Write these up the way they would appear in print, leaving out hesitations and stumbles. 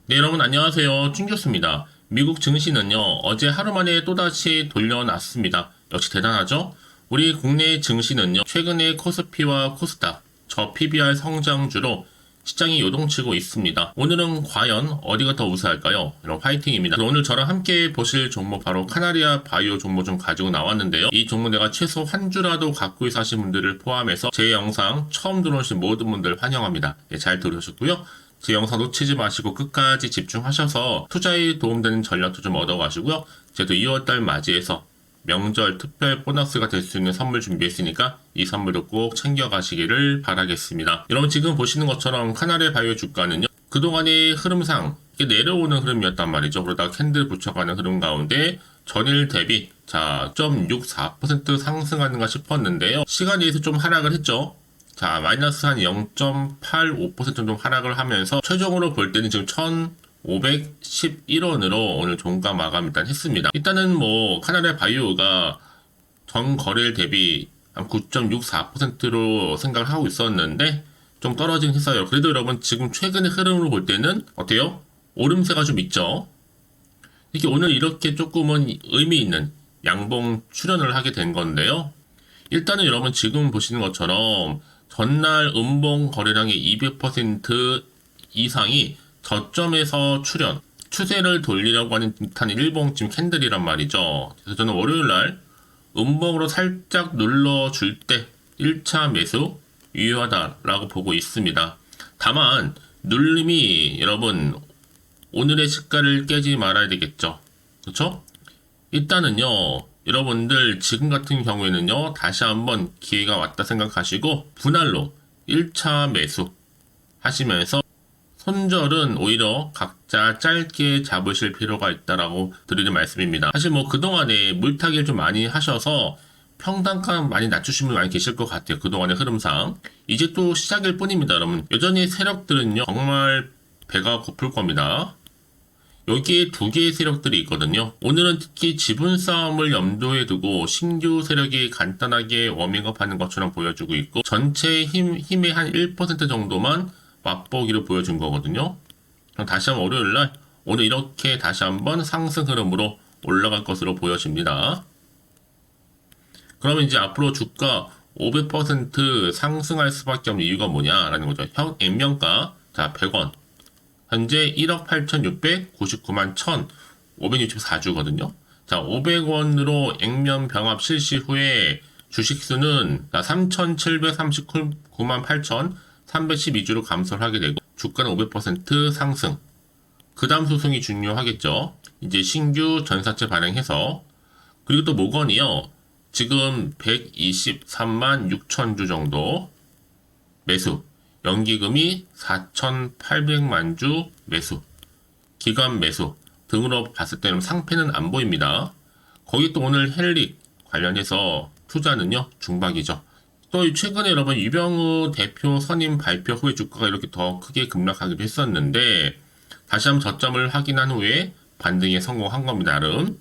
네, 여러분 안녕하세요. 춘교수입니다. 미국 증시는요, 어제 하루 만에 또다시 돌려놨습니다. 역시 대단하죠? 우리 국내 증시는요, 최근에 코스피와 코스닥, 저 PBR 성장주로 시장이 요동치고 있습니다. 오늘은 과연 어디가 더 우세할까요? 여러분 화이팅입니다. 오늘 저랑 함께 보실 종목 바로 카나리아 바이오 종목 좀 가지고 나왔는데요. 이 종목 내가 최소 한 주라도 갖고 있어 하신 분들을 포함해서 제 영상 처음 들어오신 모든 분들 환영합니다. 예, 잘 들으셨고요. 제 영상 놓치지 마시고 끝까지 집중하셔서 투자에 도움되는 전략도 좀 얻어가시고요. 제도 2월달 맞이해서 명절 특별 보너스가 될 수 있는 선물 준비했으니까 이 선물도 꼭 챙겨가시기를 바라겠습니다. 여러분 지금 보시는 것처럼 카나리아 바이오 주가는요. 그동안의 흐름상 이게 내려오는 흐름이었단 말이죠. 그러다가 캔들 붙여가는 흐름 가운데 전일 대비 0.64% 상승하는가 싶었는데요. 시간에 의해서 좀 하락을 했죠. 자, 마이너스 한 0.85% 정도 하락을 하면서 최종으로 볼 때는 지금 1,511원으로 오늘 종가 마감 일단 했습니다. 일단은 뭐 카나리아 바이오가 전 거래일 대비 한 9.64%로 생각을 하고 있었는데 좀 떨어지긴 했어요. 그래도 여러분 지금 최근의 흐름으로 볼 때는 어때요? 오름세가 좀 있죠. 이게 오늘 이렇게 조금은 의미 있는 양봉 출현을 하게 된 건데요. 일단은 여러분 지금 보시는 것처럼 전날 음봉 거래량의 200% 이상이 저점에서 출현, 추세를 돌리려고 하는 듯한 일봉쯤 캔들이란 말이죠. 그래서 저는 월요일날 음봉으로 살짝 눌러줄 때 1차 매수 유효하다라고 보고 있습니다. 다만 눌림이 여러분 오늘의 시가를 깨지 말아야 되겠죠. 그렇죠? 일단은요. 여러분들 지금 같은 경우에는요. 다시 한번 기회가 왔다 생각하시고 분할로 1차 매수 하시면서 손절은 오히려 각자 짧게 잡으실 필요가 있다라고 드리는 말씀입니다. 사실 뭐 그동안에 물타기를 좀 많이 하셔서 평단가 많이 낮추신 분 많이 계실 것 같아요. 그동안의 흐름상. 이제 또 시작일 뿐입니다. 여러분 여전히 세력들은요. 정말 배가 고플 겁니다. 여기에 두 개의 세력들이 있거든요. 오늘은 특히 지분 싸움을 염두에 두고 신규 세력이 간단하게 워밍업 하는 것처럼 보여주고 있고 전체 힘의 한 1% 정도만 맛보기로 보여준 거거든요. 그럼 다시 한번 월요일날 오늘 이렇게 다시 한번 상승 흐름으로 올라갈 것으로 보여집니다. 그러면 이제 앞으로 주가 500% 상승할 수밖에 없는 이유가 뭐냐라는 거죠. 액면가 100원. 현재 1억 8,699만 1,564주거든요. 자, 500원으로 액면 병합 실시 후에 주식수는 3,739만 8,312주로 감소를 하게 되고 주가는 500% 상승. 그 다음 소송이 중요하겠죠. 이제 신규 전사채 발행해서 그리고 또 모건이요. 지금 123만 6천주 정도 매수. 연기금이 4,800만 주 매수, 기관 매수 등으로 봤을 때는 상패는 안 보입니다. 거기 또 오늘 헬릭 관련해서 투자는요 중박이죠. 또 최근에 여러분 유병우 대표 선임 발표 후에 주가가 이렇게 더 크게 급락하기도 했었는데 다시 한번 저점을 확인한 후에 반등에 성공한 겁니다. 나름.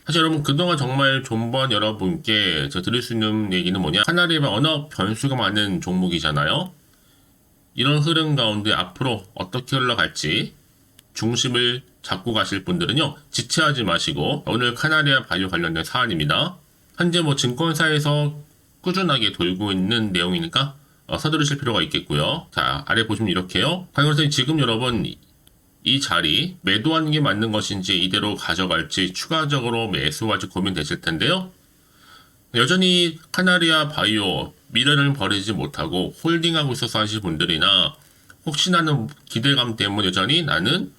사실 여러분 그동안 정말 존버한 여러분께 저 드릴 수 있는 얘기는 뭐냐, 카나리아 언어 변수가 많은 종목이잖아요. 이런 흐름 가운데 앞으로 어떻게 흘러갈지 중심을 잡고 가실 분들은요 지체하지 마시고, 오늘 카나리아 바이오 관련된 사안입니다. 현재 뭐 증권사에서 꾸준하게 돌고 있는 내용이니까 서두르실 필요가 있겠고요. 자, 아래 보시면 이렇게요. 강연선생님 지금 여러분 이 자리 매도하는 게 맞는 것인지 이대로 가져갈지 추가적으로 매수할지 고민되실 텐데요. 여전히 카나리아 바이오 미래를 버리지 못하고 홀딩하고 있어서 하실 분들이나 혹시나는 기대감 때문에 여전히 나는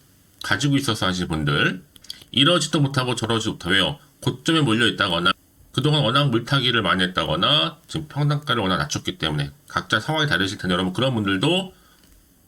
가지고 있어서 하실 분들, 이러지도 못하고 저러지도 못하고 왜요? 고점에 몰려 있다거나 그동안 워낙 물타기를 많이 했다거나 지금 평단가를 워낙 낮췄기 때문에 각자 상황이 다르실 텐데 여러분 그런 분들도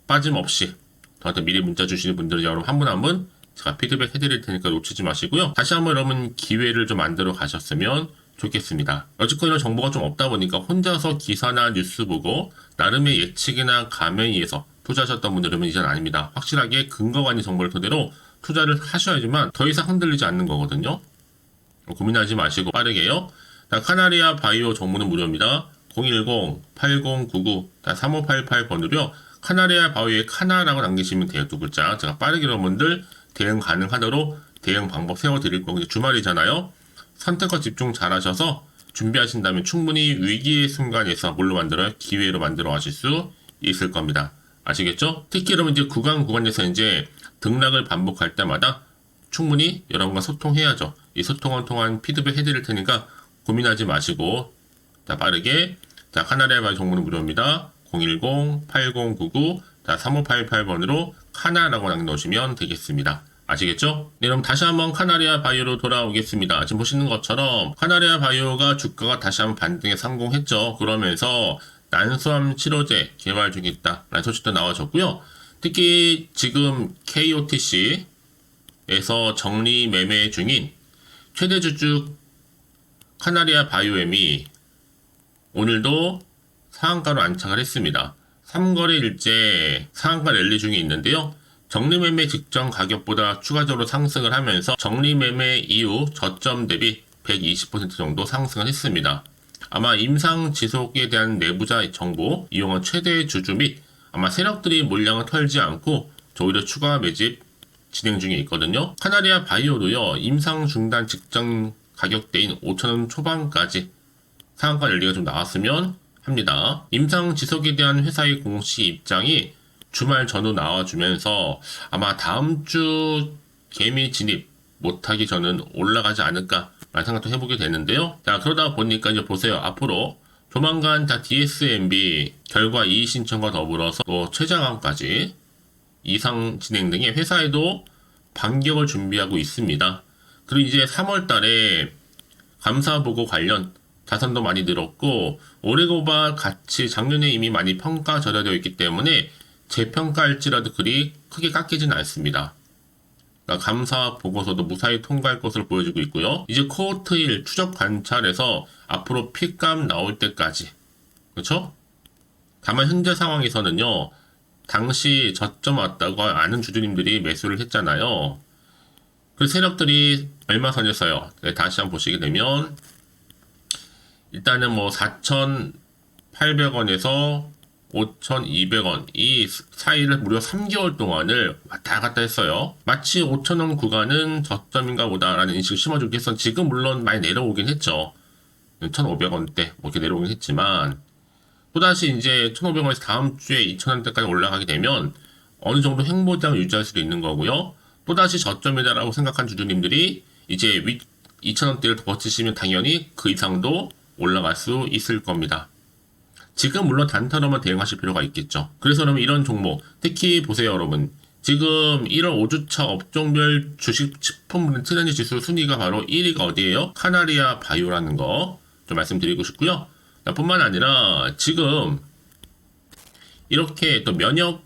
빠짐없이 저한테 미리 문자 주시는 분들은 여러분 한 분 한 분 제가 피드백 해드릴 테니까 놓치지 마시고요. 다시 한번 여러분 기회를 좀 만들어 가셨으면 좋겠습니다. 여지껏 이런 정보가 좀 없다 보니까 혼자서 기사나 뉴스 보고 나름의 예측이나 감에 의해서 투자하셨던 분들은 이제는 아닙니다. 확실하게 근거가 있는 정보를 토대로 투자를 하셔야지만 더 이상 흔들리지 않는 거거든요. 고민하지 마시고 빠르게요. 카나리아 바이오 정보는 무료입니다. 010-8099-3588번으로요. 카나리아 바이오의 카나라고 남기시면 돼요. 두 글자. 제가 빠르게 여러분들 대응 가능하도록 대응 방법 세워드릴 거고, 주말이잖아요. 선택과 집중 잘 하셔서 준비하신다면 충분히 위기의 순간에서 뭘로 만들어요? 기회로 만들어 가실 수 있을 겁니다. 아시겠죠? 특히 여러분 이제 구간에서 이제 등락을 반복할 때마다 충분히 여러분과 소통해야죠. 이 소통을 통한 피드백 해드릴 테니까 고민하지 마시고, 자, 빠르게, 자, 카나리아 바이오 정보는 무료입니다. 010-8099-3588번으로 카나라고 남겨놓으시면 되겠습니다. 아시겠죠? 네, 그럼 다시 한번 카나리아 바이오로 돌아오겠습니다. 지금 보시는 것처럼 카나리아 바이오가 주가가 다시 한번 반등에 성공했죠. 그러면서 난소암 치료제 개발 중에 있다 라는 소식도 나와줬고요. 특히 지금 KOTC에서 정리 매매 중인 최대 주주 카나리아 바이오엠이 오늘도 상한가로 안착을 했습니다. 3거래일째 상한가 랠리 중에 있는데요. 정리매매 직전 가격보다 추가적으로 상승을 하면서 정리매매 이후 저점 대비 120% 정도 상승을 했습니다. 아마 임상 지속에 대한 내부자 정보 이용한 최대 주주 및 아마 세력들이 물량을 털지 않고 오히려 추가 매집 진행 중에 있거든요. 카나리아 바이오도요, 임상 중단 직전 가격대인 5,000원 초반까지 상한가 랠리가 좀 나왔으면 합니다. 임상 지속에 대한 회사의 공식 입장이 주말 전후 나와주면서 아마 다음 주 개미 진입 못하기 전은 올라가지 않을까 라는 생각도 해보게 되는데요. 자, 그러다 보니까 이제 보세요. 앞으로 조만간 다 DSMB 결과 이의 신청과 더불어서 또 최저감까지 이상 진행 등의 회사에도 반격을 준비하고 있습니다. 그리고 이제 3월 달에 감사보고 관련 자산도 많이 늘었고, 올해고발 가치 작년에 이미 많이 평가 절하되어 있기 때문에 재평가할지라도 그리 크게 깎이진 않습니다. 그러니까 감사 보고서도 무사히 통과할 것으로 보여지고 있고요. 이제 코호트 1 추적 관찰에서 앞으로 필감 나올 때까지, 그렇죠? 다만 현재 상황에서는요, 당시 저점 왔다고 아는 주주님들이 매수를 했잖아요. 그 세력들이 얼마 선에서요. 네, 다시 한번 보시게 되면 일단은 뭐 4,800원에서 5,200원 이 사이를 무려 3개월 동안을 왔다 갔다 했어요. 마치 5,000원 구간은 저점인가 보다라는 인식을 심어주기 위해서 지금 물론 많이 내려오긴 했죠. 1,500원대 뭐 이렇게 내려오긴 했지만, 또다시 이제 1,500원에서 다음 주에 2,000원대까지 올라가게 되면 어느 정도 횡보장을 유지할 수도 있는 거고요. 또다시 저점이다라고 생각한 주주님들이 이제 2,000원대를 더 버티시면 당연히 그 이상도 올라갈 수 있을 겁니다. 지금 물론 단타로만 대응하실 필요가 있겠죠. 그래서 그러면 이런 종목, 특히 보세요 여러분. 지금 1월 5주차 업종별 주식 식품 트렌드 지수 순위가 바로 1위가 어디예요? 카나리아 바이오라는 거 좀 말씀드리고 싶고요. 뿐만 아니라 지금 이렇게 또 면역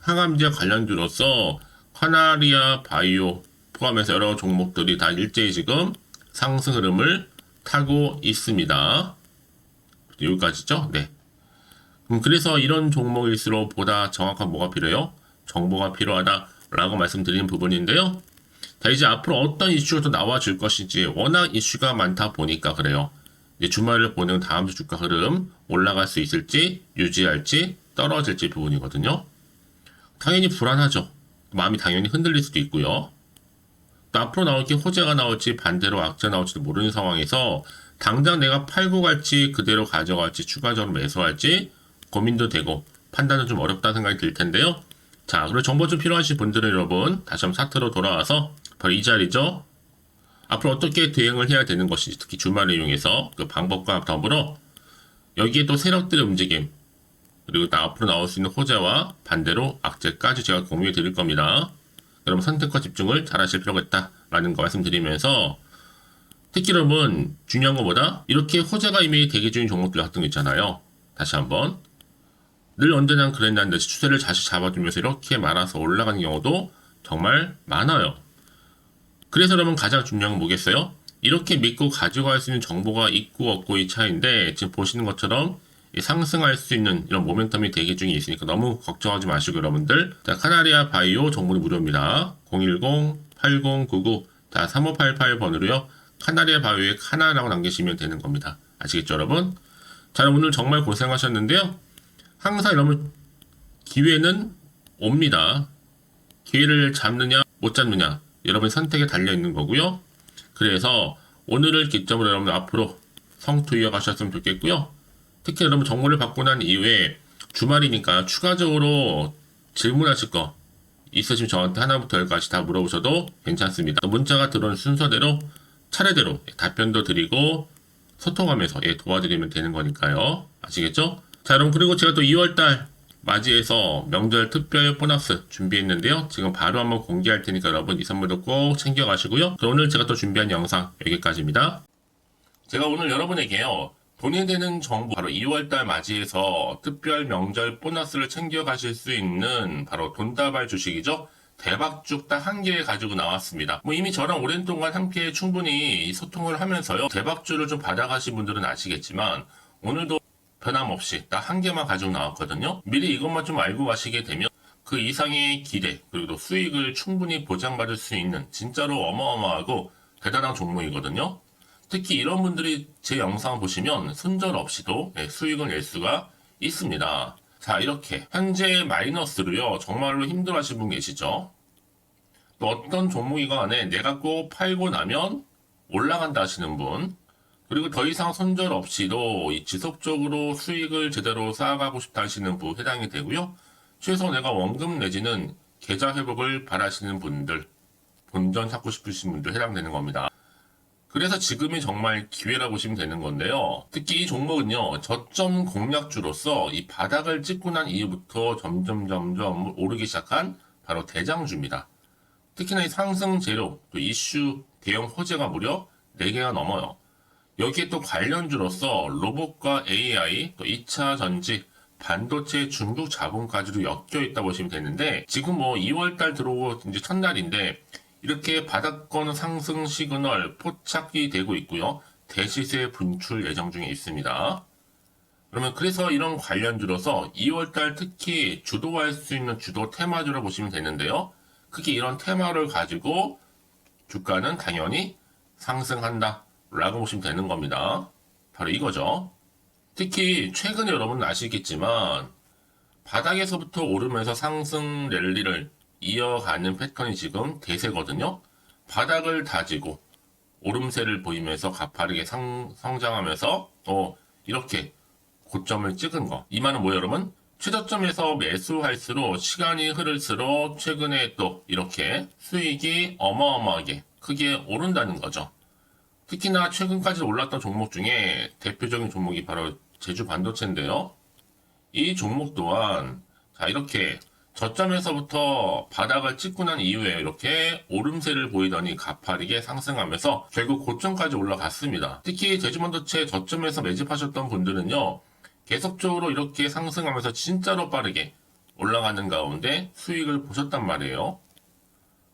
항암제 관련주로서 카나리아 바이오 포함해서 여러 종목들이 다 일제히 지금 상승 흐름을 타고 있습니다. 여기까지죠? 네. 그래서 이런 종목일수록 보다 정확한 뭐가 필요해요? 정보가 필요하다라고 말씀드리는 부분인데요. 자, 이제 앞으로 어떤 이슈가 또 나와줄 것인지 워낙 이슈가 많다 보니까 그래요. 이제 주말을 보는 다음 주 주가 흐름 올라갈 수 있을지 유지할지 떨어질지 부분이거든요. 당연히 불안하죠. 마음이 당연히 흔들릴 수도 있고요. 또 앞으로 나올 게 호재가 나올지 반대로 악재가 나올지도 모르는 상황에서 당장 내가 팔고 갈지 그대로 가져갈지 추가적으로 매수할지 고민도 되고 판단은 좀 어렵다는 생각이 들 텐데요. 자, 그리고 정보 좀 필요하신 분들은 여러분 다시 한번 사트로 돌아와서 바로 이 자리죠. 앞으로 어떻게 대응을 해야 되는 것인지, 특히 주말을 이용해서 그 방법과 더불어 여기에 또 세력들의 움직임, 그리고 또 앞으로 나올 수 있는 호재와 반대로 악재까지 제가 공유해 드릴 겁니다. 여러분 선택과 집중을 잘 하실 필요가 있다라는 거 말씀드리면서, 특히 여러분 중요한 것보다 이렇게 호재가 이미 대기 중인 종목들 같은 거 있잖아요. 다시 한번 늘 언제나 그랬다는 듯이 추세를 다시 잡아주면서 이렇게 말아서 올라가는 경우도 정말 많아요. 그래서 여러분 가장 중요한 건 뭐겠어요? 이렇게 믿고 가져갈 수 있는 정보가 있고 없고의 차이인데, 지금 보시는 것처럼 상승할 수 있는 이런 모멘텀이 대기 중에 있으니까 너무 걱정하지 마시고 여러분들, 자, 카나리아 바이오 정보는 무료입니다. 010-8099-3588번으로요 카나리아 바이오의 카나라고 남기시면 되는 겁니다. 아시겠죠 여러분? 자, 오늘 정말 고생하셨는데요. 항상 여러분 기회는 옵니다. 기회를 잡느냐 못 잡느냐 여러분의 선택에 달려 있는 거고요. 그래서 오늘을 기점으로 여러분 앞으로 성투 이어가셨으면 좋겠고요. 특히 여러분 정보를 받고 난 이후에 주말이니까 추가적으로 질문하실 거 있으시면 저한테 하나부터 열까지 다 물어보셔도 괜찮습니다. 문자가 들어온 순서대로 차례대로 답변도 드리고 소통하면서 도와드리면 되는 거니까요. 아시겠죠? 자, 여러분 그리고 제가 또 2월달 맞이해서 명절 특별 보너스 준비했는데요. 지금 바로 한번 공개할 테니까 여러분 이 선물도 꼭 챙겨가시고요. 오늘 제가 또 준비한 영상 여기까지입니다. 제가 오늘 여러분에게요. 돈이 되는 정보 바로 2월달 맞이해서 특별 명절 보너스를 챙겨가실 수 있는 바로 돈다발 주식이죠. 대박죽 딱 한 개 가지고 나왔습니다. 이미 저랑 오랜 동안 함께 충분히 소통을 하면서요. 대박주를 좀 받아가신 분들은 아시겠지만 오늘도 변함없이 딱 한 개만 가지고 나왔거든요. 미리 이것만 좀 알고 가시게 되면 그 이상의 기대 그리고 수익을 충분히 보장받을 수 있는 진짜로 어마어마하고 대단한 종목이거든요. 특히 이런 분들이 제 영상 보시면 손절 없이도 수익을 낼 수가 있습니다. 자, 이렇게 현재 마이너스로요. 정말로 힘들어하시는 분 계시죠? 또 어떤 종목이건 간에 내가 꼭 팔고 나면 올라간다 하시는 분, 그리고 더 이상 손절 없이도 지속적으로 수익을 제대로 쌓아가고 싶다 하시는 분 해당이 되고요. 최소 내가 원금 내지는 계좌 회복을 바라시는 분들, 본전 찾고 싶으신 분들 해당되는 겁니다. 그래서 지금이 정말 기회라고 보시면 되는 건데요. 특히 이 종목은요, 저점 공략주로서 이 바닥을 찍고 난 이후부터 점점 오르기 시작한 바로 대장주입니다. 특히나 이 상승 재료, 또 이슈, 대형 호재가 무려 4개가 넘어요. 여기에 또 관련주로서 로봇과 AI, 또 2차 전지, 반도체 중국 자본까지도 엮여 있다 보시면 되는데, 지금 2월달 들어오고 이제 첫날인데, 이렇게 바닥권 상승 시그널 포착이 되고 있고요. 대시세 분출 예정 중에 있습니다. 그러면 그래서 이런 관련주로서 2월달 특히 주도할 수 있는 주도 테마주로 보시면 되는데요. 크게 이런 테마를 가지고 주가는 당연히 상승한다 라고 보시면 되는 겁니다. 바로 이거죠. 특히 최근에 여러분은 아시겠지만 바닥에서부터 오르면서 상승 랠리를 이어가는 패턴이 지금 대세거든요. 바닥을 다지고 오름세를 보이면서 가파르게 성장하면서 이렇게 고점을 찍은 거. 이 말은 뭐예요, 여러분? 최저점에서 매수할수록 시간이 흐를수록 최근에 또 이렇게 수익이 어마어마하게 크게 오른다는 거죠. 특히나 최근까지 올랐던 종목 중에 대표적인 종목이 바로 제주 반도체인데요. 이 종목 또한 자 이렇게 저점에서부터 바닥을 찍고 난 이후에 이렇게 오름세를 보이더니 가파르게 상승하면서 결국 고점까지 올라갔습니다. 특히 제주반도체 저점에서 매집하셨던 분들은요. 계속적으로 이렇게 상승하면서 진짜로 빠르게 올라가는 가운데 수익을 보셨단 말이에요.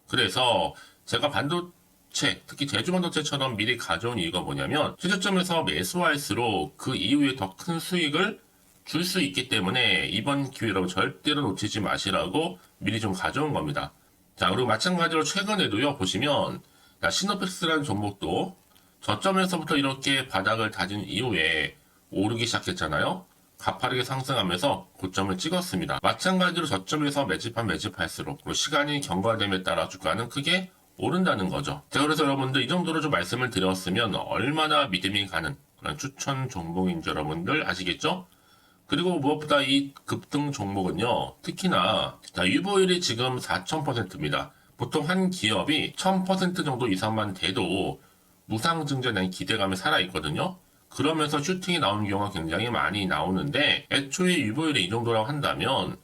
그래서 제가 반도체, 특히 제주반도체처럼 미리 가져온 이유가 뭐냐면 최저점에서 매수할수록 그 이후에 더 큰 수익을 줄 수 있기 때문에 이번 기회로 절대로 놓치지 마시라고 미리 좀 가져온 겁니다. 자, 그리고 마찬가지로 최근에도요, 보시면, 시노펙스라는 종목도 저점에서부터 이렇게 바닥을 다진 이후에 오르기 시작했잖아요. 가파르게 상승하면서 고점을 찍었습니다. 마찬가지로 저점에서 매집할수록 그리고 시간이 경과됨에 따라 주가는 크게 오른다는 거죠. 자, 그래서 여러분들 이 정도로 좀 말씀을 드렸으면 얼마나 믿음이 가는 그런 추천 종목인지 여러분들 아시겠죠? 그리고 무엇보다 이 급등 종목은요, 특히나, 유보율이 지금 4000%입니다. 보통 한 기업이 1000% 정도 이상만 돼도 무상증자에 대한 기대감이 살아있거든요. 그러면서 슈팅이 나오는 경우가 굉장히 많이 나오는데, 애초에 유보율이 이 정도라고 한다면,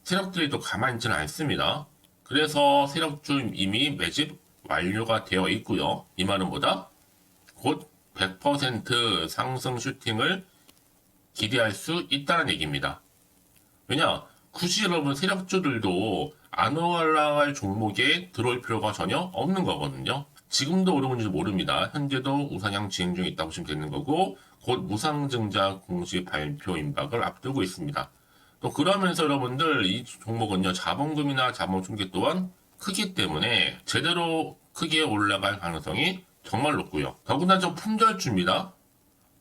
세력들이 또 가만히 있지는 않습니다. 그래서 세력주 이미 매집 완료가 되어 있고요. 이 말은 뭐다? 곧 100% 상승 슈팅을 기대할 수 있다는 얘기입니다. 왜냐? 굳이 여러분 세력주들도 안 올라갈 종목에 들어올 필요가 전혀 없는 거거든요. 지금도 오르는지 모릅니다. 현재도 우상향 진행 중에 있다고 보시면 되는 거고 곧 무상증자 공시 발표 임박을 앞두고 있습니다. 또 그러면서 여러분들 이 종목은요. 자본금이나 자본중개 또한 크기 때문에 제대로 크게 올라갈 가능성이 정말 높고요. 더구나 좀 품절주입니다.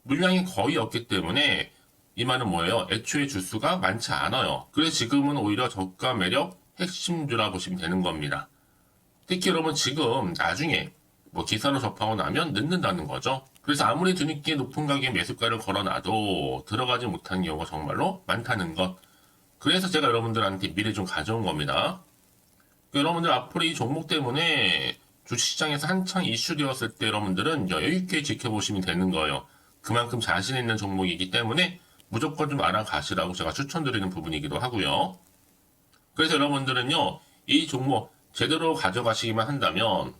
물량이 거의 없기 때문에 이 말은 뭐예요? 애초에 주수가 많지 않아요. 그래서 지금은 오히려 저가 매력 핵심주라 보시면 되는 겁니다. 특히 여러분 지금 나중에 뭐 기사로 접하고 나면 늦는다는 거죠. 그래서 아무리 뒤늦게 높은 가격에 매수가를 걸어놔도 들어가지 못한 경우가 정말로 많다는 것. 그래서 제가 여러분들한테 미리 좀 가져온 겁니다. 여러분들 앞으로 이 종목 때문에 주식시장에서 한창 이슈되었을 때 여러분들은 여유있게 지켜보시면 되는 거예요. 그만큼 자신 있는 종목이기 때문에 무조건 좀 알아가시라고 제가 추천드리는 부분이기도 하고요. 그래서 여러분들은요, 이 종목 제대로 가져가시기만 한다면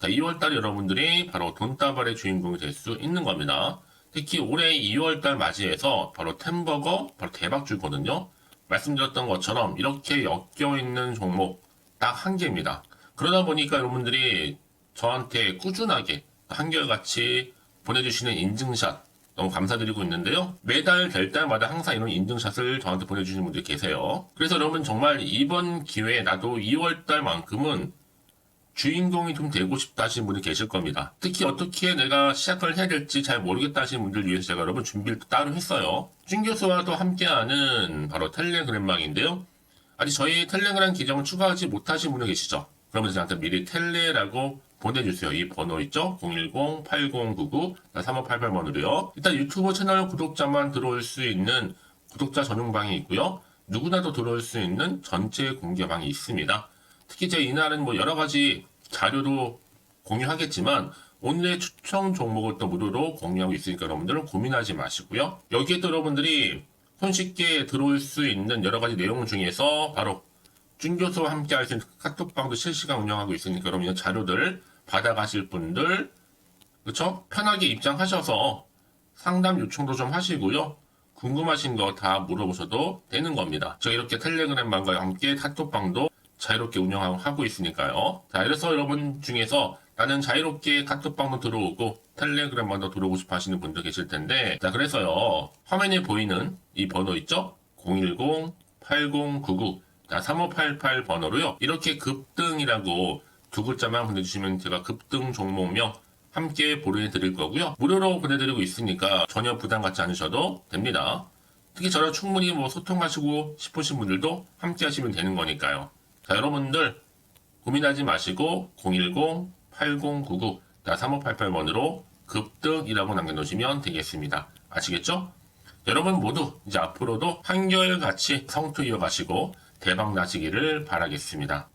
2월달에 여러분들이 바로 돈다발의 주인공이 될 수 있는 겁니다. 특히 올해 2월달 맞이해서 바로 템버거 바로 대박주거든요. 말씀드렸던 것처럼 이렇게 엮여있는 종목 딱 한 개입니다. 그러다 보니까 여러분들이 저한테 꾸준하게 한결같이 보내주시는 인증샷 너무 감사드리고 있는데요. 매달 될 때마다 항상 이런 인증샷을 저한테 보내주시는 분들이 계세요. 그래서 여러분 정말 이번 기회에 나도 2월달만큼은 주인공이 좀 되고 싶다 하시는 분이 계실 겁니다. 특히 어떻게 내가 시작을 해야 될지 잘 모르겠다 하시는 분들 위해서 제가 여러분 준비를 따로 했어요. 준 교수와도 함께하는 바로 텔레그램망인데요. 아직 저희 텔레그램 계정을 추가하지 못하신 분들 계시죠? 그러면 저한테 미리 텔레라고 보내주세요. 이 번호 있죠? 010-8099-3588번으로요. 일단 유튜브 채널 구독자만 들어올 수 있는 구독자 전용방이 있고요. 누구나도 들어올 수 있는 전체 공개방이 있습니다. 특히 제 이날은 뭐 여러 가지 자료도 공유하겠지만 오늘의 추천 종목을 또 무료로 공유하고 있으니까 여러분들은 고민하지 마시고요. 여기에 또 여러분들이 손쉽게 들어올 수 있는 여러 가지 내용 중에서 바로 준교수와 함께 할 수 있는 카톡방도 실시간 운영하고 있으니까 여러분 이 자료들 받아가실 분들 그쵸? 편하게 입장하셔서 상담 요청도 좀 하시고요. 궁금하신 거 다 물어보셔도 되는 겁니다. 저 이렇게 텔레그램방과 함께 카톡방도 자유롭게 운영하고 있으니까요. 자, 그래서 여러분 중에서 나는 자유롭게 카톡방도 들어오고 텔레그램방도 들어오고 싶어 하시는 분들 계실 텐데, 자, 그래서요. 화면에 보이는 이 번호 있죠? 010-8099-3588 번호로요. 이렇게 급등이라고 두 글자만 보내주시면 제가 급등 종목명 함께 보내드릴 거고요. 무료로 보내드리고 있으니까 전혀 부담 갖지 않으셔도 됩니다. 특히 저랑 충분히 뭐 소통하시고 싶으신 분들도 함께 하시면 되는 거니까요. 자, 여러분들 고민하지 마시고 010-8099-3588번으로 급등이라고 남겨놓으시면 되겠습니다. 아시겠죠? 여러분 모두 이제 앞으로도 한결같이 성투 이어가시고 대박 나시기를 바라겠습니다.